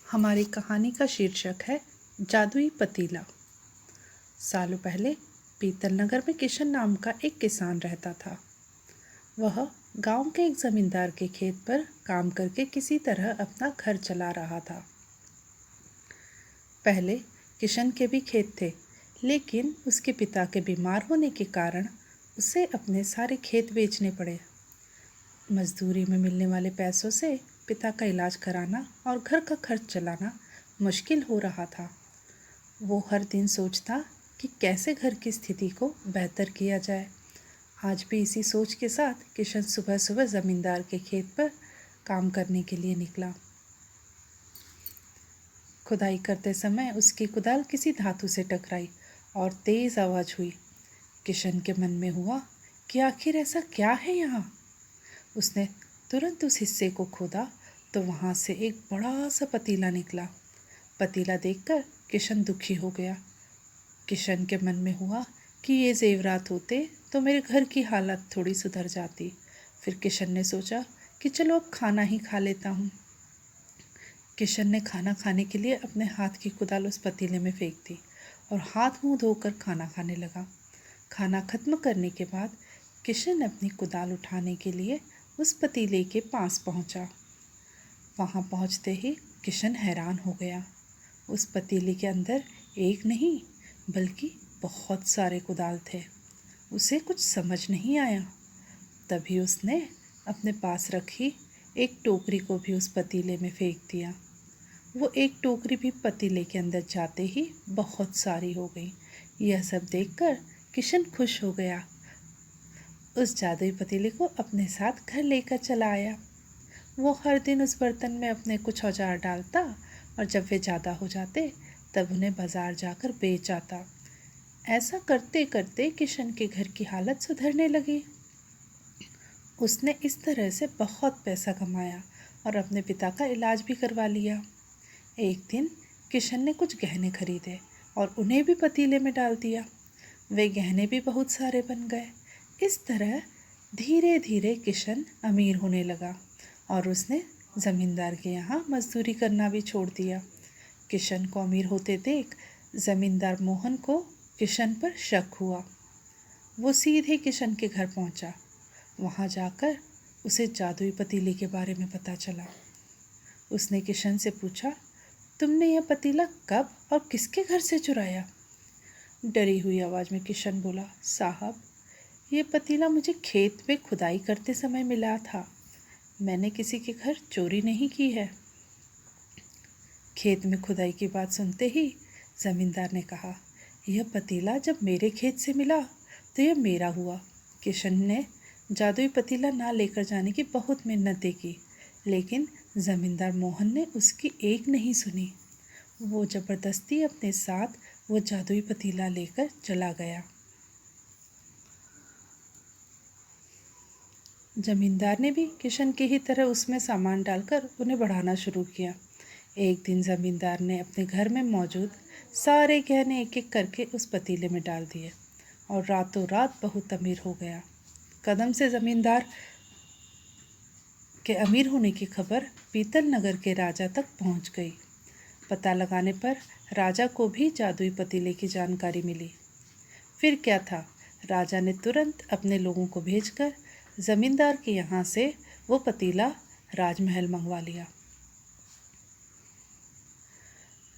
हमारी कहानी का शीर्षक है जादुई पतीला। सालों पहले पीतल नगर में किशन नाम का एक किसान रहता था। वह गांव के एक जमींदार के खेत पर काम करके किसी तरह अपना घर चला रहा था। पहले किशन के भी खेत थे, लेकिन उसके पिता के बीमार होने के कारण उसे अपने सारे खेत बेचने पड़े। मजदूरी में मिलने वाले पैसों से पिता का इलाज कराना और घर का खर्च चलाना मुश्किल हो रहा था। वो हर दिन सोचता कि कैसे घर की स्थिति को बेहतर किया जाए। आज भी इसी सोच के साथ किशन सुबह सुबह जमींदार के खेत पर काम करने के लिए निकला। खुदाई करते समय उसकी कुदाल किसी धातु से टकराई और तेज आवाज हुई। किशन के मन में हुआ कि आखिर ऐसा क्या है यहाँ। उसने तुरंत उस हिस्से को खोदा तो वहाँ से एक बड़ा सा पतीला निकला। पतीला देखकर किशन दुखी हो गया। किशन के मन में हुआ कि ये जेवरात होते तो मेरे घर की हालत थोड़ी सुधर जाती। फिर किशन ने सोचा कि चलो अब खाना ही खा लेता हूँ। किशन ने खाना खाने के लिए अपने हाथ की कुदाल उस पतीले में फेंक दी और हाथ मुंह धोकर खाना खाने लगा। खाना खत्म करने के बाद किशन अपनी कुदाल उठाने के लिए उस पतीले के पास पहुंचा। वहां पहुंचते ही किशन हैरान हो गया। उस पतीले के अंदर एक नहीं बल्कि बहुत सारे कुदाल थे। उसे कुछ समझ नहीं आया। तभी उसने अपने पास रखी एक टोकरी को भी उस पतीले में फेंक दिया। वो एक टोकरी भी पतीले के अंदर जाते ही बहुत सारी हो गई। यह सब देखकर किशन खुश हो गया। उस जादुई पतीले को अपने साथ घर लेकर चला आया। वो हर दिन उस बर्तन में अपने कुछ औजार डालता और जब वे ज़्यादा हो जाते तब उन्हें बाजार जाकर बेच आता। ऐसा करते करते किशन के घर की हालत सुधरने लगी। उसने इस तरह से बहुत पैसा कमाया और अपने पिता का इलाज भी करवा लिया। एक दिन किशन ने कुछ गहने खरीदे और उन्हें भी पतीले में डाल दिया। वे गहने भी बहुत सारे बन गए। इस तरह धीरे धीरे किशन अमीर होने लगा और उसने जमींदार के यहाँ मजदूरी करना भी छोड़ दिया। किशन को अमीर होते देख जमींदार मोहन को किशन पर शक हुआ। वो सीधे किशन के घर पहुंचा। वहां जाकर उसे जादुई पतीले के बारे में पता चला। उसने किशन से पूछा, तुमने यह पतीला कब और किसके घर से चुराया? डरी हुई आवाज में किशन बोला, साहब, ये पतीला मुझे खेत में खुदाई करते समय मिला था। मैंने किसी के घर चोरी नहीं की है। खेत में खुदाई की बात सुनते ही जमींदार ने कहा, यह पतीला जब मेरे खेत से मिला तो यह मेरा हुआ। किशन ने जादुई पतीला ना लेकर जाने की बहुत मिन्नतें की, लेकिन जमींदार मोहन ने उसकी एक नहीं सुनी। वो जबरदस्ती अपने साथ वो जादुई पतीला लेकर चला गया। जमींदार ने भी किशन की ही तरह उसमें सामान डालकर उन्हें बढ़ाना शुरू किया। एक दिन जमींदार ने अपने घर में मौजूद सारे गहने एक एक करके उस पतीले में डाल दिए और रातों रात बहुत अमीर हो गया। कदम से जमींदार के अमीर होने की खबर पीतल नगर के राजा तक पहुंच गई। पता लगाने पर राजा को भी जादुई पतीले की जानकारी मिली। फिर क्या था, राजा ने तुरंत अपने लोगों को भेजकर जमींदार के यहाँ से वो पतीला राजमहल मंगवा लिया।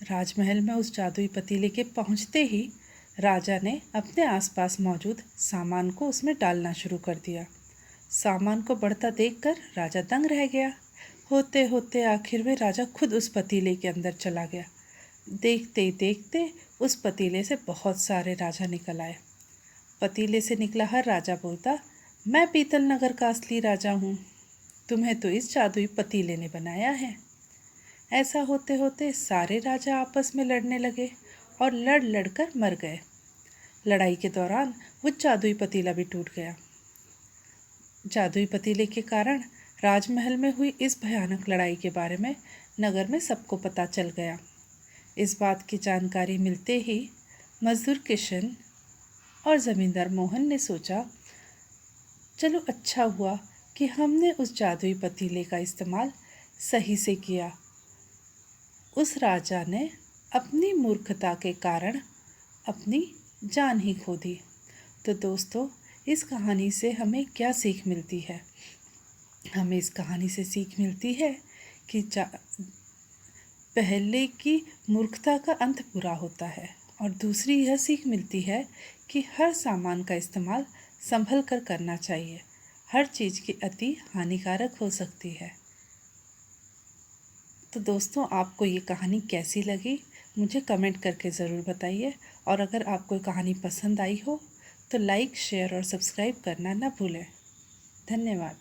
राजमहल में उस जादुई पतीले के पहुँचते ही राजा ने अपने आसपास मौजूद सामान को उसमें डालना शुरू कर दिया। सामान को बढ़ता देखकर राजा दंग रह गया। होते होते आखिर में राजा खुद उस पतीले के अंदर चला गया। देखते ही देखते उस पतीले से बहुत सारे राजा निकल आए। पतीले से निकला हर राजा बोलता, मैं पीतल नगर का असली राजा हूँ। तुम्हें तो इस जादुई पतीले ने बनाया है। ऐसा होते होते सारे राजा आपस में लड़ने लगे और लड़ लड़कर मर गए। लड़ाई के दौरान वो जादुई पतीला भी टूट गया। जादुई पतीले के कारण राजमहल में हुई इस भयानक लड़ाई के बारे में नगर में सबको पता चल गया। इस बात की जानकारी मिलते ही मजदूर किशन और जमींदार मोहन ने सोचा, चलो अच्छा हुआ कि हमने उस जादुई पतीले का इस्तेमाल सही से किया। उस राजा ने अपनी मूर्खता के कारण अपनी जान ही खो दी। तो दोस्तों, इस कहानी से हमें क्या सीख मिलती है? हमें इस कहानी से सीख मिलती है कि पहले की मूर्खता का अंत बुरा होता है, और दूसरी यह सीख मिलती है कि हर सामान का इस्तेमाल संभल कर करना चाहिए। हर चीज़ की अति हानिकारक हो सकती है। तो दोस्तों, आपको ये कहानी कैसी लगी मुझे कमेंट करके ज़रूर बताइए, और अगर आपको ये कहानी पसंद आई हो तो लाइक, शेयर और सब्सक्राइब करना ना भूलें। धन्यवाद।